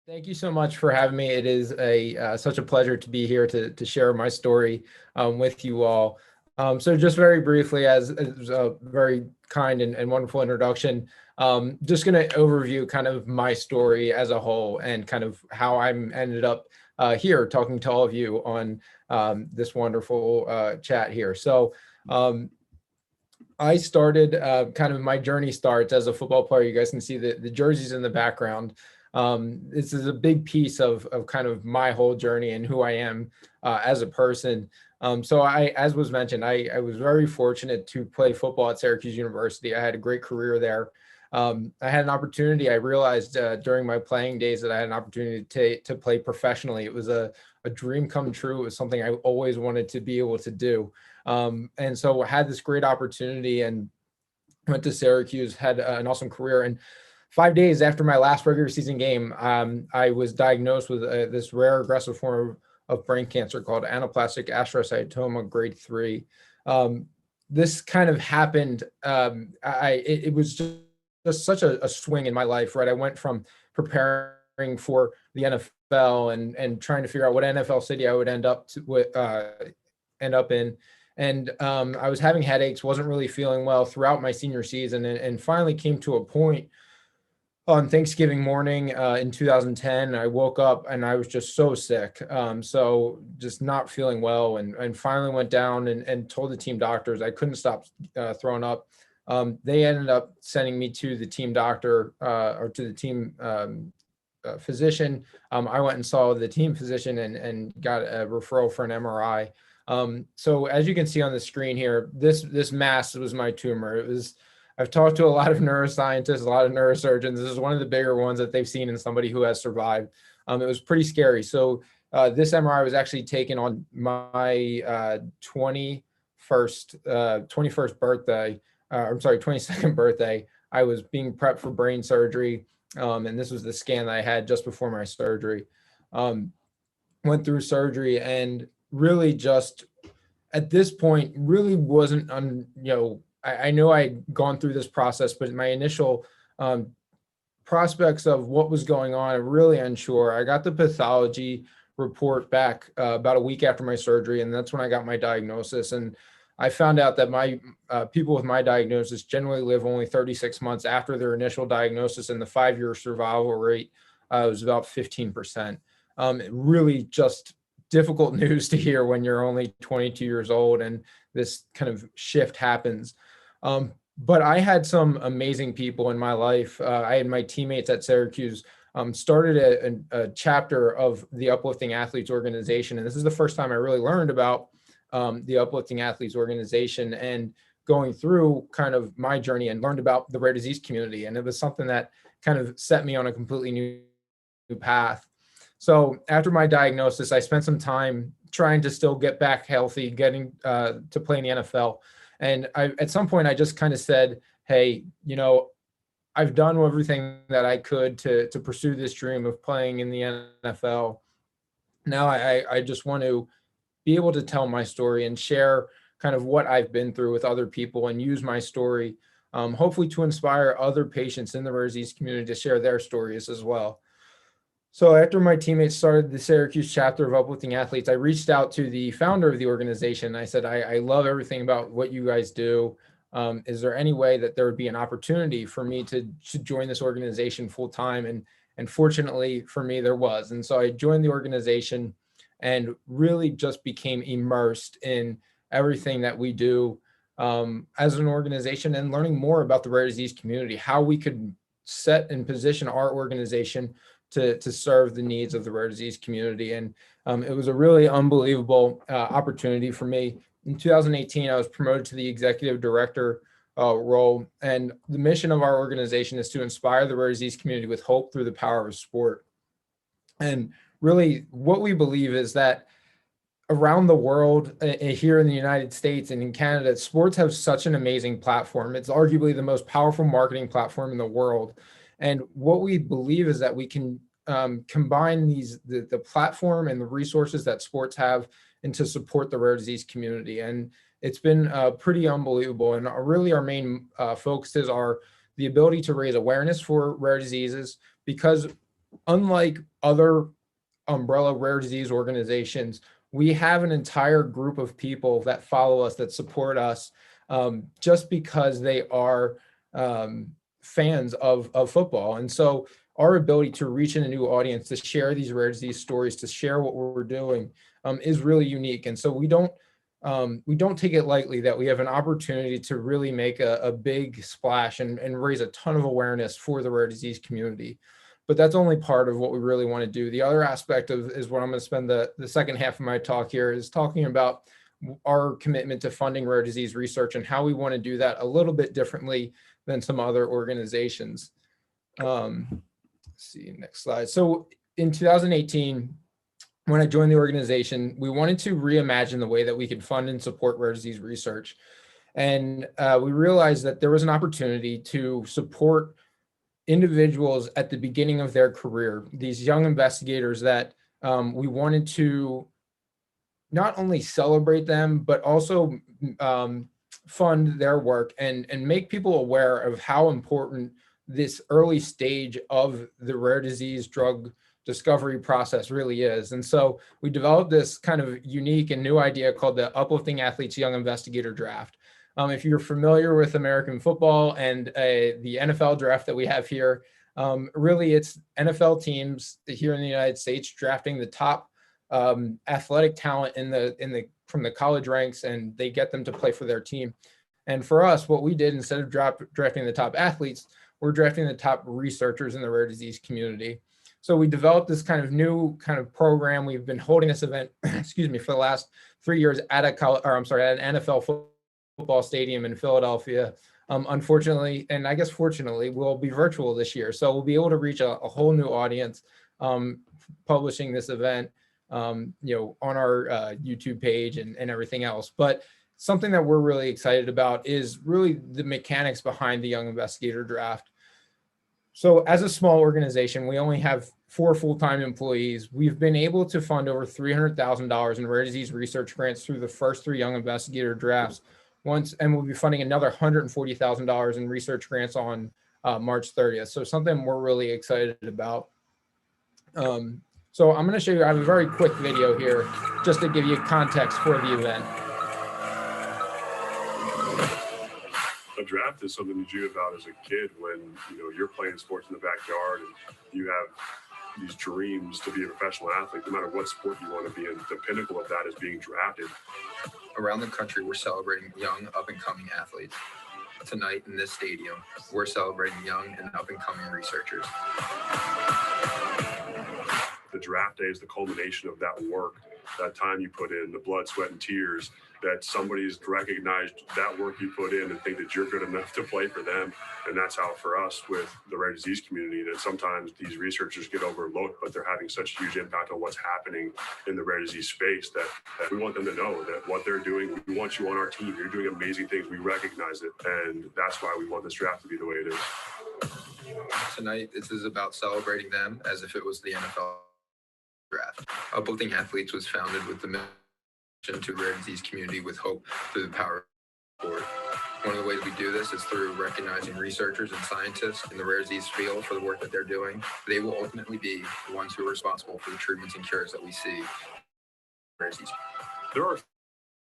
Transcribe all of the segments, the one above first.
Thank you so much for having me. It is such a pleasure to be here to share my story with you all. So just very briefly, as a very kind and wonderful introduction, just going to overview kind of my story as a whole and kind of how I'm ended up here talking to all of you on this wonderful chat here. So um, I started kind of my journey starts as a football player. You guys can see the jerseys in the background. This is a big piece of kind of my whole journey and who I am as a person. So as was mentioned, I was very fortunate to play football at Syracuse University. I had a great career there. I had an opportunity. I realized during my playing days that I had an opportunity to play professionally. It was a dream come true. It was something I always wanted to be able to do. And so I had this great opportunity and went to Syracuse, had an awesome career. And 5 days after my last regular season game, I was diagnosed with this rare aggressive form of brain cancer called anaplastic astrocytoma grade 3. This kind of happened. It was just such a swing in my life, right? I went from preparing for the NFL and trying to figure out what NFL city I would end up in. And I was having headaches, wasn't really feeling well throughout my senior season, and finally came to a point on Thanksgiving morning in 2010. I woke up and I was just so sick, so just not feeling well, and finally went down and told the team doctors I couldn't stop throwing up. They ended up sending me to the team doctor or to the team physician. I went and saw the team physician and got a referral for an MRI. So as you can see on the screen here, this mass was my tumor. I've talked to a lot of neuroscientists, a lot of neurosurgeons. This is one of the bigger ones that they've seen in somebody who has survived. It was pretty scary. So this MRI was actually taken on my 21st birthday. I'm sorry, 22nd birthday. I was being prepped for brain surgery. And this was the scan that I had just before my surgery. Went through surgery and really just at this point really wasn't I know I'd gone through this process, but my initial prospects of what was going on, I'm really unsure. I got the pathology report back about a week after my surgery, and that's when I got my diagnosis. And I found out that my people with my diagnosis generally live only 36 months after their initial diagnosis, and the 5-year survival rate was about 15%. Really just difficult news to hear when you're only 22 years old and this kind of shift happens. But I had some amazing people in my life. I had my teammates at Syracuse started a chapter of the Uplifting Athletes organization. And this is the first time I really learned about the Uplifting Athletes organization and going through kind of my journey and learned about the rare disease community. And it was something that kind of set me on a completely new path. So after my diagnosis, I spent some time trying to still get back healthy, getting to play in the NFL. And at some point, I just kind of said, hey, I've done everything that I could to pursue this dream of playing in the NFL. Now I just want to be able to tell my story and share kind of what I've been through with other people and use my story, hopefully to inspire other patients in the rare disease community to share their stories as well. So after my teammates started the Syracuse chapter of Uplifting Athletes, I reached out to the founder of the organization. I said, I love everything about what you guys do. Is there any way that there would be an opportunity for me to join this organization full time? And fortunately for me, there was. And so I joined the organization and really just became immersed in everything that we do as an organization and learning more about the rare disease community, how we could set and position our organization to serve the needs of the rare disease community. And it was a really unbelievable opportunity for me. In 2018, I was promoted to the executive director role. And the mission of our organization is to inspire the rare disease community with hope through the power of sport. And really what we believe is that around the world, here in the United States and in Canada, sports have such an amazing platform. It's arguably the most powerful marketing platform in the world. And what we believe is that we can combine the platform and the resources that sports have and to support the rare disease community. And it's been pretty unbelievable. And really our main focuses are the ability to raise awareness for rare diseases, because unlike other umbrella rare disease organizations, we have an entire group of people that follow us, that support us, just because they are fans of football. And so our ability to reach in a new audience, to share these rare disease stories, to share what we're doing, is really unique. And so we don't take it lightly that we have an opportunity to really make a big splash and raise a ton of awareness for the rare disease community. But that's only part of what we really want to do. The other aspect of is what I'm going to spend the second half of my talk here is talking about our commitment to funding rare disease research and how we want to do that a little bit differently than some other organizations. Let's see, next slide. So in 2018, when I joined the organization, we wanted to reimagine the way that we could fund and support rare disease research. And we realized that there was an opportunity to support individuals at the beginning of their career, these young investigators that we wanted to not only celebrate them, but also fund their work and make people aware of how important this early stage of the rare disease drug discovery process really is. And so we developed this kind of unique and new idea called the Uplifting Athletes Young Investigator Draft. If you're familiar with American football and the NFL draft that we have here, really it's NFL teams here in the United States drafting the top athletic talent from the college ranks, and they get them to play for their team. And for us, what we did, instead of drafting the top athletes, we're drafting the top researchers in the rare disease community. So we developed this kind of new kind of program. We've been holding this event, excuse me, for the last 3 years at an NFL football stadium in Philadelphia. Unfortunately, and I guess fortunately, we'll be virtual this year. So we'll be able to reach a whole new audience, publishing this event, on our YouTube page and everything else. But something that we're really excited about is really the mechanics behind the Young Investigator Draft. So as a small organization, we only have 4 full-time employees. We've been able to fund over $300,000 in rare disease research grants through the first 3 Young Investigator Drafts. And we'll be funding another $140,000 in research grants on March 30th. So something we're really excited about. So I'm going to show you, I have a very quick video here just to give you context for the event. A draft is something you dream about as a kid when you're playing sports in the backyard and you have these dreams to be a professional athlete, no matter what sport you want to be in. The pinnacle of that is being drafted. Around the country, we're celebrating young up-and-coming athletes. Tonight in this stadium, we're celebrating young and up-and-coming researchers. The draft day is the culmination of that work, that time you put in, the blood, sweat, and tears, that somebody's recognized that work you put in and think that you're good enough to play for them. And that's how for us with the rare disease community, that sometimes these researchers get overlooked, but they're having such a huge impact on what's happening in the rare disease space that we want them to know that what they're doing, we want you on our team. You're doing amazing things. We recognize it. And that's why we want this draft to be the way it is. Tonight, this is about celebrating them as if it was the NFL draft. Uplifting Athletes was founded with the mission to rare disease community with hope through the power of sport. One of the ways we do this is through recognizing researchers and scientists in the rare disease field for the work that they're doing. They will ultimately be the ones who are responsible for the treatments and cures that we see in rare disease. There are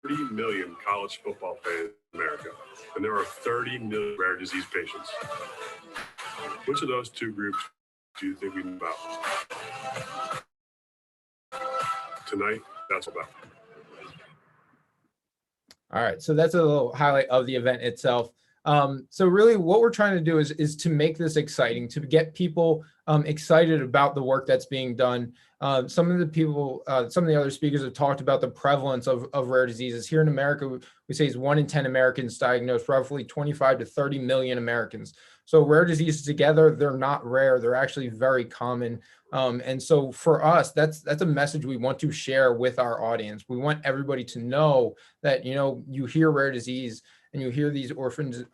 30 million college football fans in America, and there are 30 million rare disease patients. Which of those 2 groups do you think we know about? Tonight, that's about. All right, so that's a little highlight of the event itself. So really what we're trying to do is to make this exciting, to get people excited about the work that's being done. Some of the other speakers have talked about the prevalence of rare diseases. Here in America, we say is 1 in 10 Americans diagnosed, roughly 25 to 30 million Americans. So rare diseases together, they're not rare, they're actually very common. And so for us, that's a message we want to share with our audience. We want everybody to know that, you hear rare disease and you hear these orphan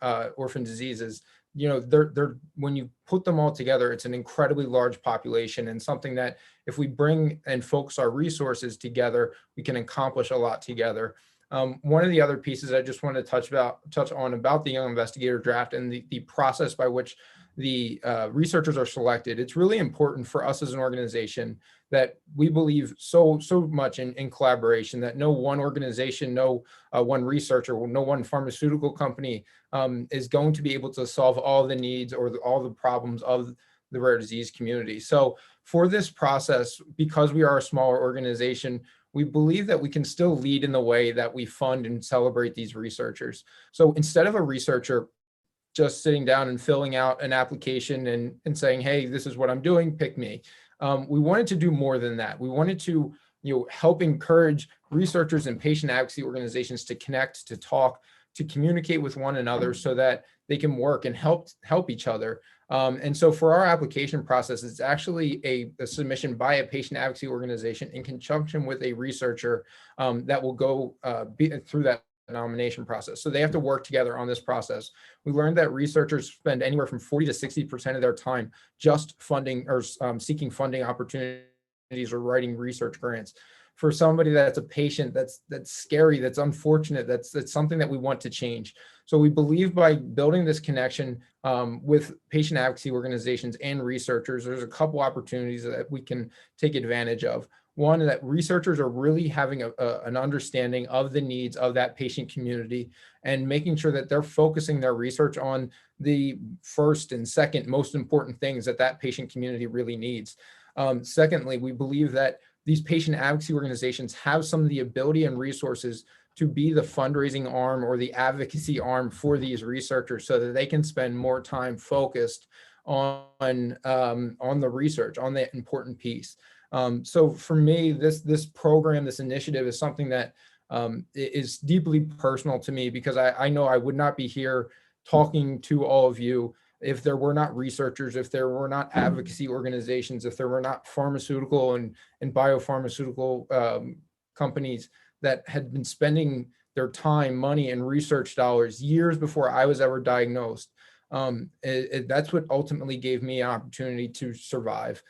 diseases, they're when you put them all together, it's an incredibly large population and something that if we bring and focus our resources together, we can accomplish a lot together. One of the other pieces I just want to touch on about the Young Investigator Draft and the process by which the researchers are selected, it's really important for us as an organization that we believe so much in collaboration, that no one organization, no one researcher, no one pharmaceutical company is going to be able to solve all the needs or all the problems of the rare disease community. So for this process, because we are a smaller organization, we believe that we can still lead in the way that we fund and celebrate these researchers. So instead of a researcher just sitting down and filling out an application and saying, hey, this is what I'm doing, pick me. We wanted to do more than that. We wanted to help encourage researchers and patient advocacy organizations to connect, to talk, to communicate with one another so that they can work and help each other. And so for our application process, it's actually a submission by a patient advocacy organization in conjunction with a researcher that will go through that nomination process. So they have to work together on this process. We learned that researchers spend anywhere from 40 to 60% of their time just funding or seeking funding opportunities or writing research grants. For somebody that's a patient, that's scary, that's unfortunate, that's something that we want to change. So we believe by building this connection with patient advocacy organizations and researchers, there's a couple opportunities that we can take advantage of. One, that researchers are really having an understanding of the needs of that patient community and making sure that they're focusing their research on the first and second most important things that patient community really needs. Secondly, we believe that these patient advocacy organizations have some of the ability and resources to be the fundraising arm or the advocacy arm for these researchers so that they can spend more time focused on the research, on that important piece. So for me, this program, this initiative is something that is deeply personal to me, because I know I would not be here talking to all of you if there were not researchers, if there were not advocacy organizations, if there were not pharmaceutical and biopharmaceutical companies that had been spending their time, money, and research dollars years before I was ever diagnosed. That's what ultimately gave me an opportunity to survive.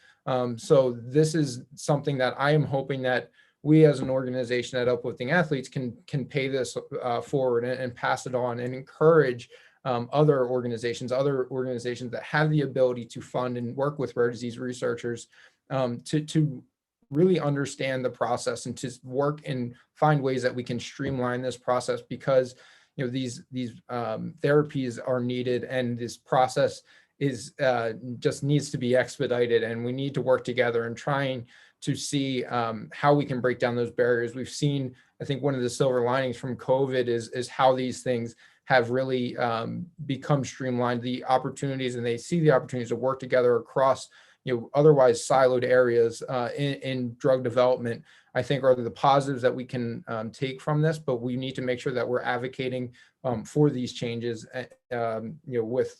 So this is something that I am hoping that we as an organization at Uplifting Athletes can pay this forward and pass it on and encourage other organizations that have the ability to fund and work with rare disease researchers to really understand the process and to work and find ways that we can streamline this process, because these therapies are needed and this process is just needs to be expedited, and we need to work together and trying to see how we can break down those barriers. We've seen, I think one of the silver linings from COVID is how these things have really become streamlined, the opportunities, and they see the opportunities to work together across otherwise siloed areas in drug development, I think are the positives that we can take from this. But we need to make sure that we're advocating for these changes, with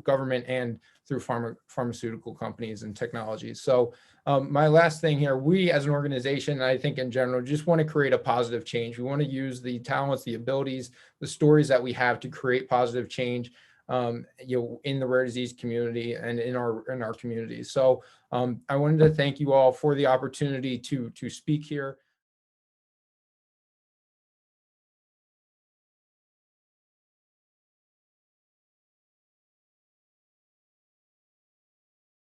government and through pharmaceutical companies and technologies. So my last thing here, we as an organization, I think in general, just want to create a positive change. We want to use the talents, the abilities, the stories that we have to create positive change in the rare disease community and in our communities. So I wanted to thank you all for the opportunity to speak here.